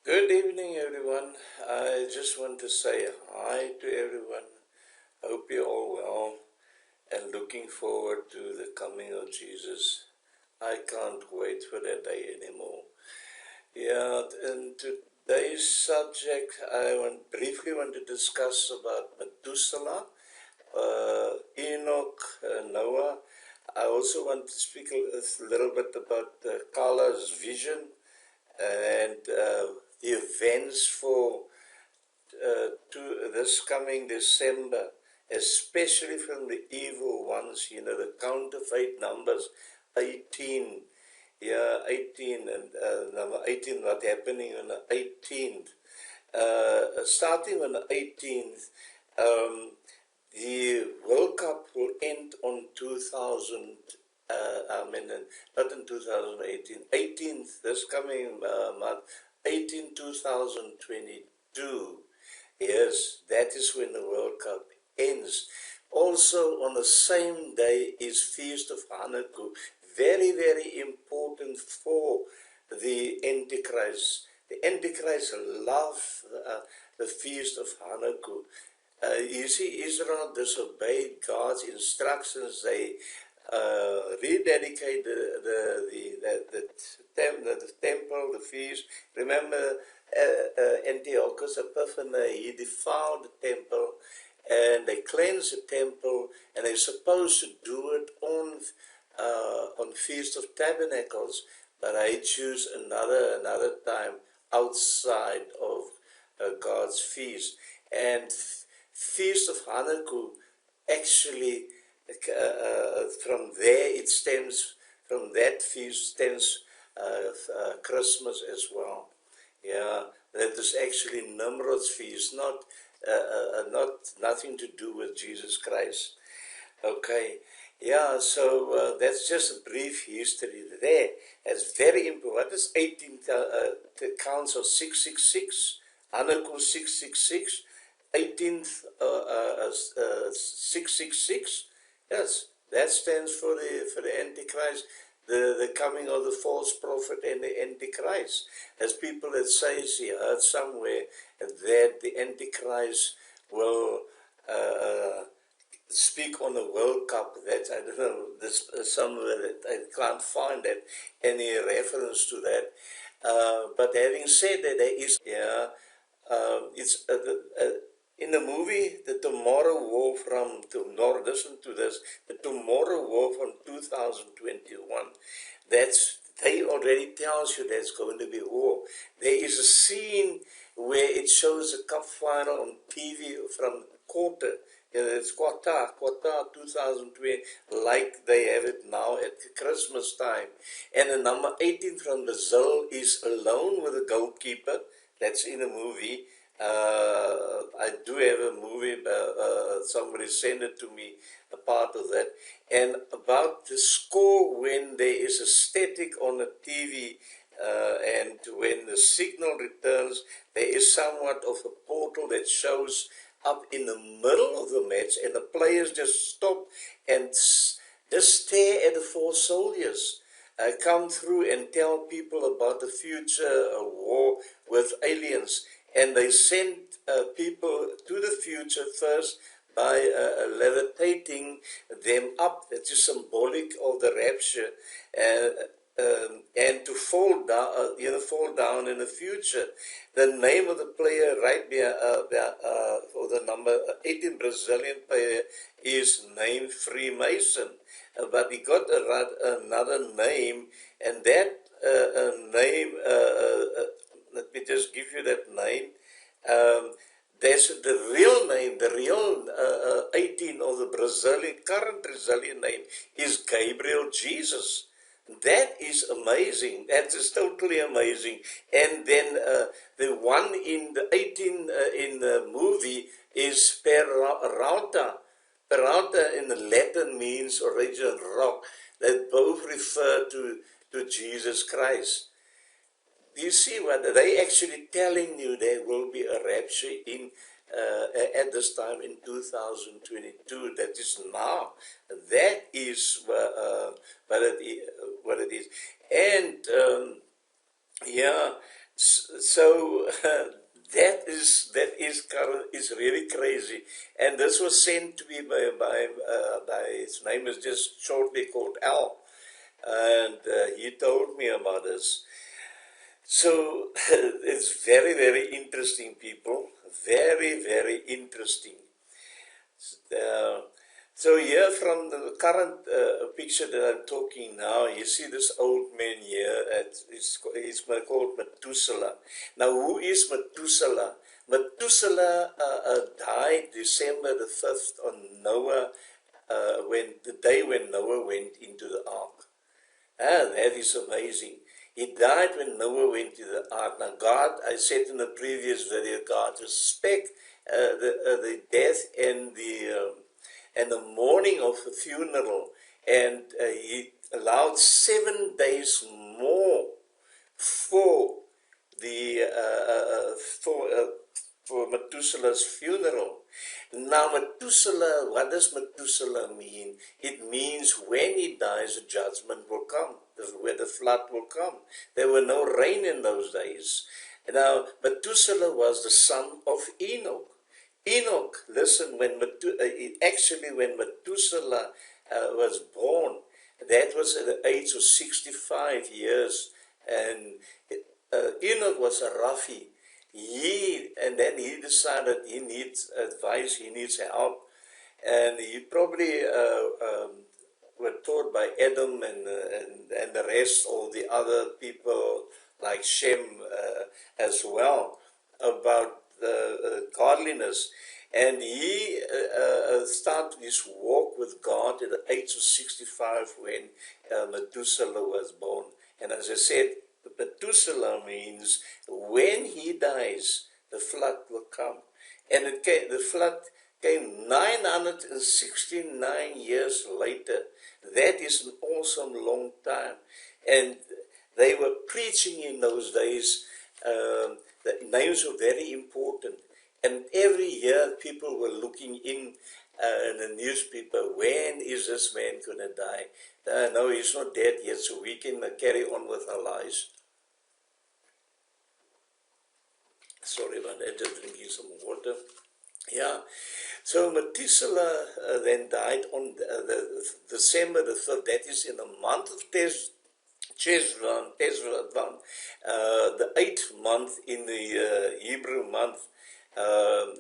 Good evening, everyone. I just want to say hi to everyone. Hope you're all well and looking forward to the coming of Jesus. I can't wait for that day anymore. Yeah, and today's subject briefly want to discuss about Methusalah, Enoch, Noah. I also want to speak a little bit about Carla's vision and the events for to this coming December, especially from the evil ones, the counterfeit numbers, 18, 18, and number 18, not happening on the 18th. Starting on the 18th, the World Cup will end on 2000, not in 2018, 18th, this coming month, 2022. Yes, that is when the World Cup ends. Also, on the same day is Feast of Hanukkah. Very, very important for the Antichrist. The Antichrist love the Feast of Hanukkah. You see, Israel disobeyed God's instructions. They rededicate the temple, the feast. Remember, Antiochus Epiphanes, he defiled the temple, and they cleansed the temple, and they're supposed to do it on Feast of Tabernacles, but I choose another time outside of God's feast. And Feast of Hanukkah, actually, from there it stems, from that feast stems Christmas as well. Yeah, that is actually Nimrod's feast, nothing to do with Jesus Christ. Okay, yeah, so that's just a brief history there. It's very important. What is 18 counts of 666? Hanukkah 666. 18th 666. Yes, that stands for the Antichrist, the coming of the false prophet and the Antichrist. As people that says, he heard somewhere that the Antichrist will speak on the World Cup. That I don't know, this somewhere that I can't find that any reference to that. But having said that, there is it's in the movie, The Tomorrow War listen to this, The Tomorrow War from 2021, they already tells you there's going to be war. There is a scene where it shows a cup final on TV from Qatar. It's Qatar 2020, like they have it now at Christmas time. And the number 18 from Brazil is alone with the goalkeeper. That's in the movie. I do have a movie, somebody sent it to me, a part of that. And about the score when there is a static on the TV and when the signal returns, there is somewhat of a portal that shows up in the middle of the match, and the players just stop and just stare at the four soldiers. Come through and tell people about the future war with aliens. And they send people to the future first by levitating them up. That is symbolic of the rapture. And to fall down in the future. The name of the player right there, for the number 18 Brazilian player is named Freemason. But he got another name, and that name, let me just give you that name. There's the real name, the real 18 of the current Brazilian name is Gabriel Jesus. That is amazing. That is totally amazing. And then the one in the 18 in the movie is Peralta. Peralta in the Latin means original rock. That both refer to Jesus Christ. You see what they actually telling you there will be a rapture in at this time in 2022. That is now. That is what it is. And So is really crazy, and this was sent to me by his name is just shortly called Al, and he told me about this. So it's very, very interesting, people. Very, very interesting. Uh, so here from the current picture that I'm talking now, you see this old man here. He's called Methusalah. Now, who is Methusalah? Methusalah died December the 5th on Noah, the day when Noah went into the ark. That is amazing. He died when Noah went to the ark. Now, God, I said in the previous video, God respect the death and the mourning of the funeral, and he allowed 7 days more for the for Methuselah's funeral. Now, Methuselah, what does Methuselah mean? It means when he dies, a judgment will come, where the flood will come. There were no rain in those days. Now, Methuselah was the son of Enoch. Enoch, listen, when Methuselah was born, that was at the age of 65 years, and Enoch was a roughie. And then he decided he needs advice, he needs help, and he probably were taught by Adam and the rest, all the other people like Shem as well, about godliness. And he started his walk with God at the age of 65 when Methuselah was born. And as I said, Methuselah means when he dies, the flood will come. And the flood came 969 years later. That is an awesome long time. And they were preaching in those days. The names were very important. And every year people were looking in the newspaper, when is this man going to die? No, he's not dead yet, so we can carry on with our lives. Sorry about that, just drinking some water. Yeah, so Methuselah then died on December the 3rd, that is in the month of Cheshvan, the 8th month in the Hebrew month,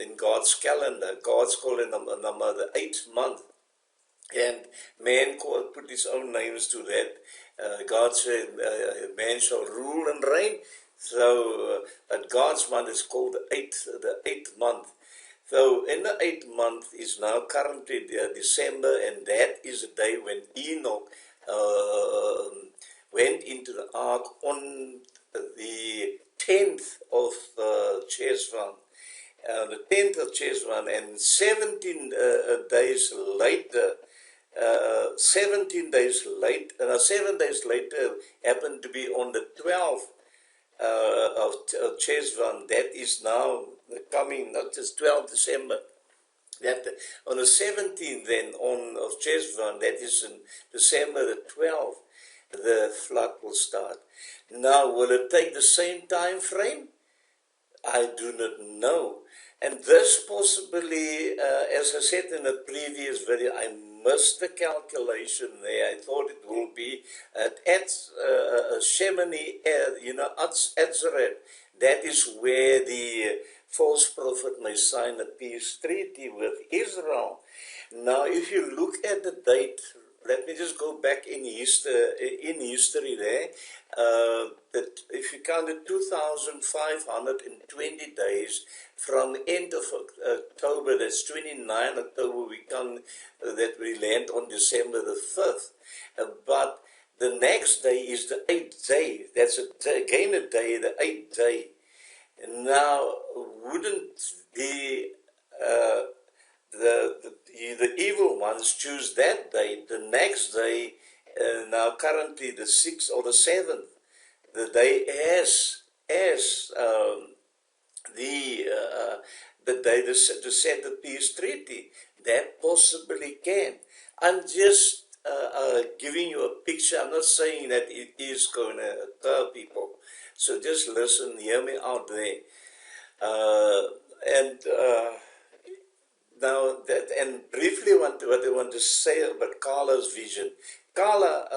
in God's calendar. God's calling number the 8th month. And man put his own names to that. God said, man shall rule and reign. So, but God's month is called the 8th month. So, in the 8th month is now currently December, and that is the day when Enoch went into the ark on the 10th of Cheshvan. The 10th of Cheshvan, and 17 days later, 7 days later, happened to be on the 12th of Cheshvan. That is now coming, not just 12 December. That on the 17th then of Cheshvan, that is in December the 12th, the flood will start. Now, will it take the same time frame? I do not know. And this possibly, as I said in the previous video, I missed the calculation there. I thought it will be at Shemini, Azareth. That is where the false prophet may sign a peace treaty with Israel. Now, if you look at the date, let me just go back in history there. That if you counted 2,520 days from end of October, that's 29 October, we come that we land on December the 5th. But the next day is the 8th day. That's again a day, the 8th day. Now, wouldn't the evil ones choose that day? The next day, now currently the 6th or the 7th, the day as the day to set the peace treaty. That possibly can. I'm just giving you a picture. I'm not saying that it is going to occur, people, So just listen, hear me out there. Now, and briefly what I want to say about Carla's vision. Carla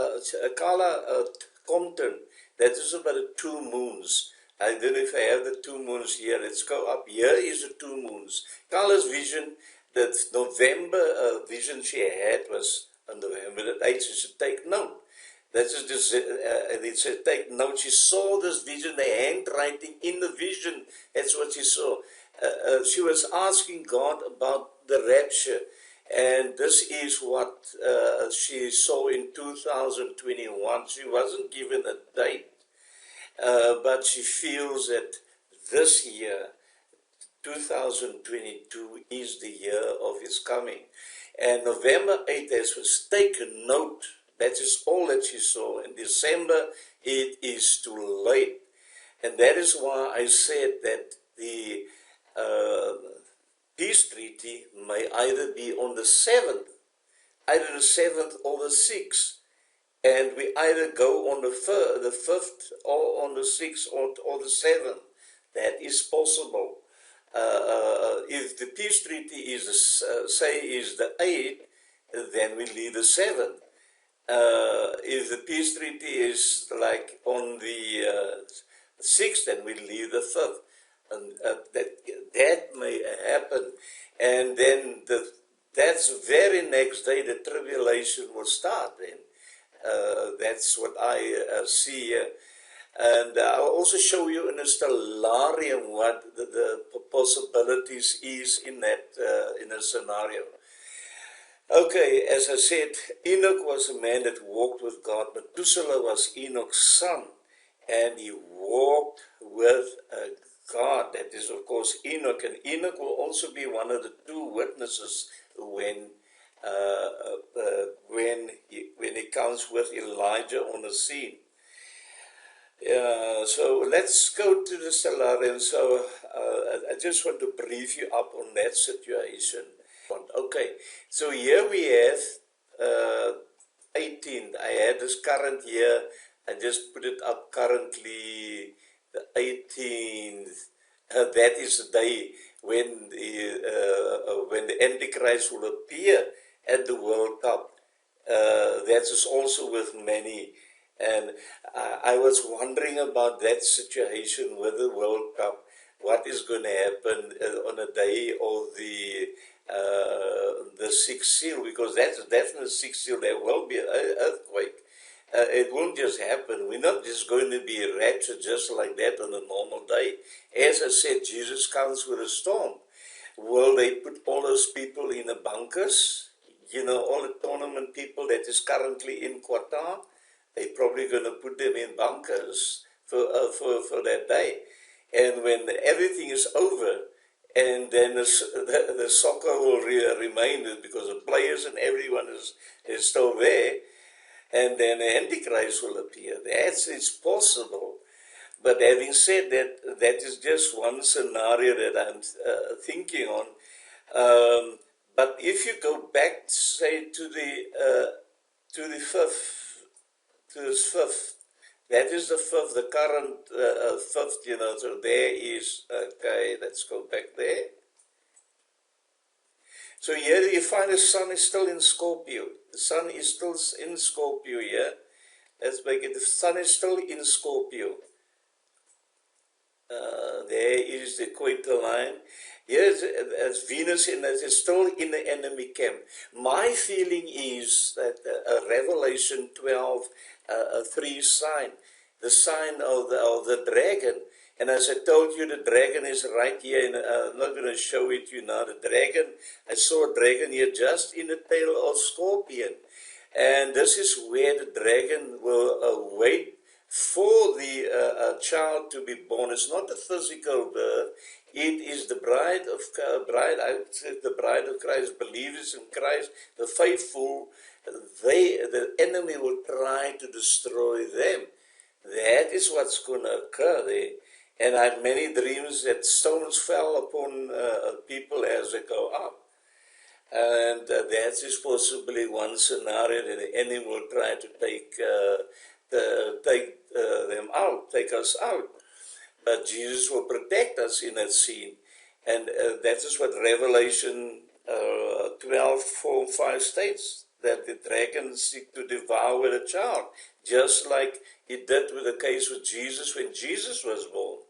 Compton, that is about the 2 moons. I don't know if I have the 2 moons here. Let's go up. Here is the 2 moons. Carla's vision, that November vision she had was on November the 8th. She should take note. That is just, it said, take note. She saw this vision, the handwriting in the vision. That's what she saw. She was asking God about the rapture. And this is what she saw in 2021. She wasn't given a date, but she feels that this year, 2022, is the year of his coming. And November 8th, as was taken note. That is all that she saw. In December, it is too late. And that is why I said that the peace treaty may either be on the 7th, either the 7th or the 6th. And we either go on the 5th or on the 6th or the 7th. That is possible. If the peace treaty is, say, is the 8th, then we leave the 7th. If the peace treaty is like on the 6th, then we leave the 5th. And that may happen. And then that's very next day the tribulation will start then. That's what I see here. And I'll also show you in a stellarium what the possibilities is in that in a scenario. Okay, as I said, Enoch was a man that walked with God. Methusalah was Enoch's son, and he walked with God. That is, of course, Enoch. And Enoch will also be one of the 2 witnesses when he comes with Elijah on the scene. So let's go to the stellarium. So I just want to brief you up on that situation. Okay, so here we have 18th. I had this current year. I just put it up currently, the 18th. That is the day when the Antichrist will appear at the World Cup. That is also with many. And I was wondering about that situation with the World Cup. What is going to happen on the day of the 6th seal? Because that's definitely 6th seal. There will be an earthquake. It won't just happen. We're not just going to be raptured just like that on a normal day. As I said, Jesus comes with a storm. Will they put all those people in the bunkers? You know, all the tournament people that is currently in Qatar, they're probably going to put them in bunkers for that day. And when everything is over, and then the soccer will remain, because the players and everyone is still there, and then the Antichrist will appear. It's possible. But having said that, that is just one scenario that I'm thinking on. But if you go back, say, to the 5th, that is the 5th, the current 5th, you know, so there is, okay, let's go back there. So here you find the sun is still in Scorpio. The sun is still in Scorpio here. Let's make it, the sun is still in Scorpio. There is the equator line. Here is Venus, and it is still in the enemy camp. My feeling is that Revelation 12, 3 sign, the sign of the dragon. And as I told you, the dragon is right here. And I'm not going to show it to you now. The dragon, I saw a dragon here just in the tail of Scorpion. And this is where the dragon will wait for the child to be born. It's not a physical birth. It is the bride of Christ, believers in Christ, the faithful. The enemy will try to destroy them. That is what's going to occur there. And I had many dreams that stones fell upon people as they go up. And that is possibly one scenario that the enemy will try to them out, take us out. But Jesus will protect us in that scene. And that is what Revelation 12:4-5 states, that the dragon seek to devour the child, just like it did with the case with Jesus when Jesus was born.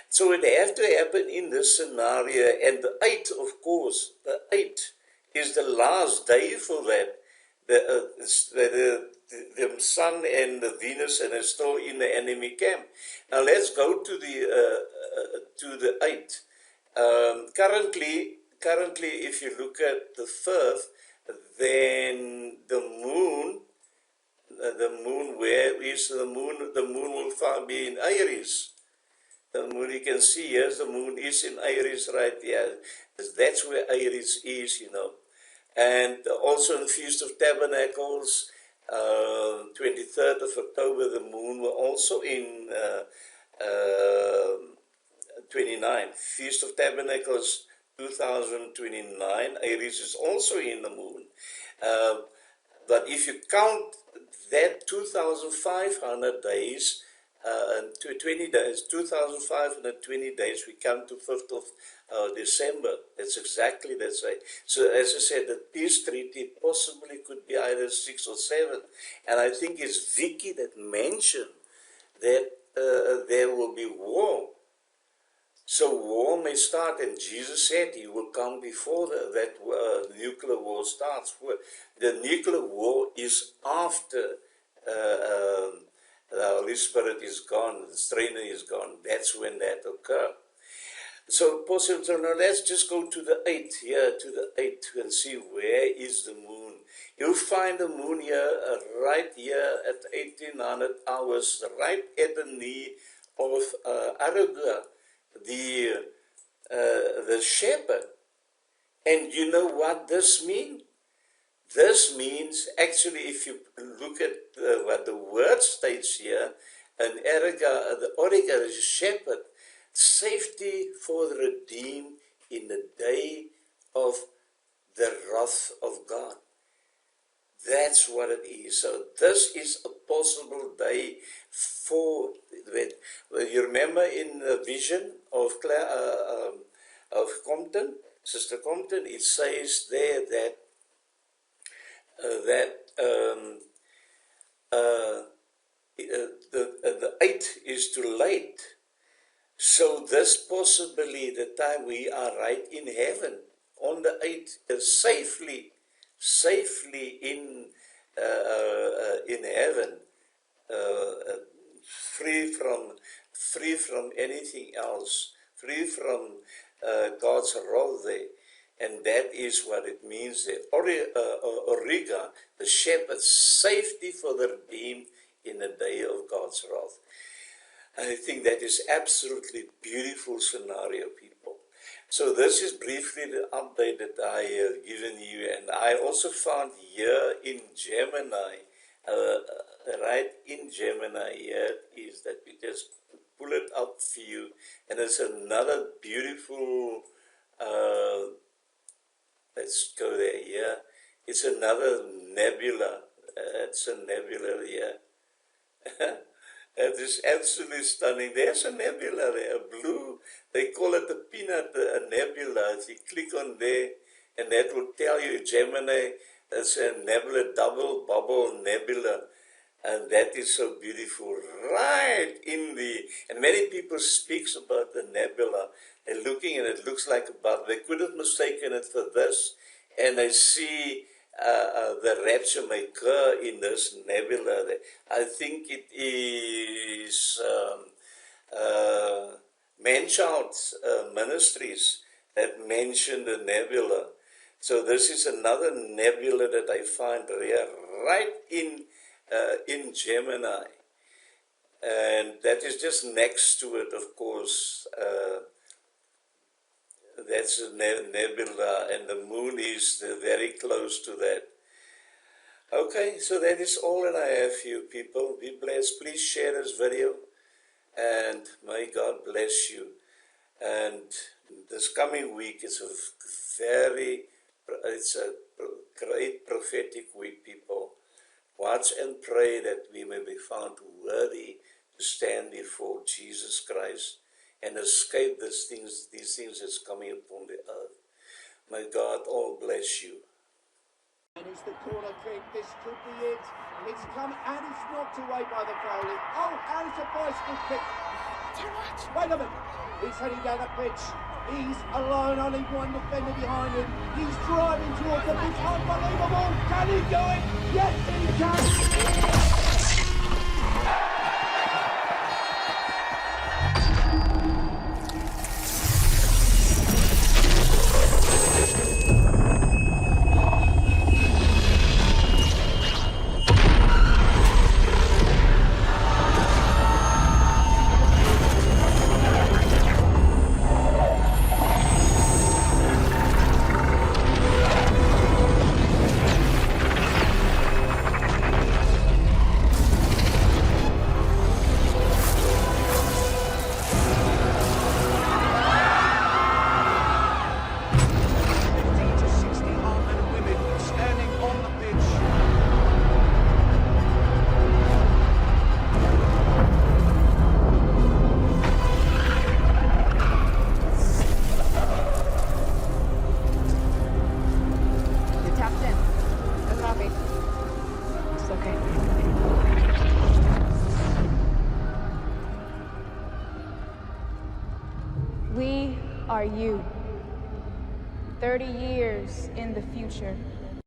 So it has to happen in this scenario, and the 8, of course, the 8 is the last day for that. The sun and the Venus and are still in the enemy camp. Now let's go to the 8. Currently, if you look at the 5th, then the moon, where is the moon? The moon will be in Aries. The moon, you can see, yes, the moon is in Aries right here. That's where Aries is, you know. And also in Feast of Tabernacles, 23rd of October, the moon will also in 29. Feast of Tabernacles 2029, Aries is also in the moon. But if you count that 2,500 days, 20 days, 2,520 days, we come to 5th of December. That's right. So as I said, the peace treaty possibly could be either 6 or 7. And I think it's Vicky that mentioned that there will be war. So war may start, and Jesus said he will come before that nuclear war starts. The nuclear war is after the Holy Spirit is gone, the strainer is gone. That's when that occurs. So, possible. So now let's just go to the 8 here, to the 8, and see where is the moon. You'll find the moon here, right here at 1800 hours, right at the knee of Araga, the shepherd. And you know what this means? This means, actually, if you look at what the word states here, an Araga, the Origa is shepherd, safety for the redeemed in the day of the wrath of God. That's what it is. So this is a possible day for, you remember in the vision of Compton, Sister Compton, it says there that the 8 is too late. So this possibly the time we are right in heaven on the 8th, safely in heaven, free from anything else, free from God's wrath there. And that is what it means there. Origa, the shepherd, safety for the redeemed in the day of God's wrath. I think that is absolutely beautiful scenario, people. So this is briefly the update that I have given you. And I also found here in Gemini, right in Gemini here is that we just pull it up for you. And it's another beautiful, let's go there, yeah. It's another nebula. It's a nebula here. It is absolutely stunning. There's a nebula there, a blue. They call it a peanut, a nebula. If you click on there, and that will tell you Gemini, it's a nebula, double bubble nebula. And that is so beautiful. Right in and many people speaks about the nebula. They're looking and it looks like a bubble. They could have mistaken it for this. And they see the rapture may occur in this nebula. I think it is Man-Child Ministries that mentioned the nebula. So this is another nebula that I find here, right in Gemini. And that is just next to it, of course. That's a nebula, and the moon is very close to that. Okay, so that is all that I have for you, people. Be blessed. Please share this video, and may God bless you. And this coming week is it's a great prophetic week, people. Watch and pray that we may be found worthy stand before Jesus Christ and escape these things that's coming upon the earth. May God all bless you. And it's the corner kick. This could be it. It's come and it's knocked away by the goalie. Oh, and it's a bicycle kick. Wait a minute. He's heading down the pitch. He's alone, only one defender behind him. He's driving towards the pitch. Unbelievable. Can he do it? Yes, he can. We are you. 30 years in the future.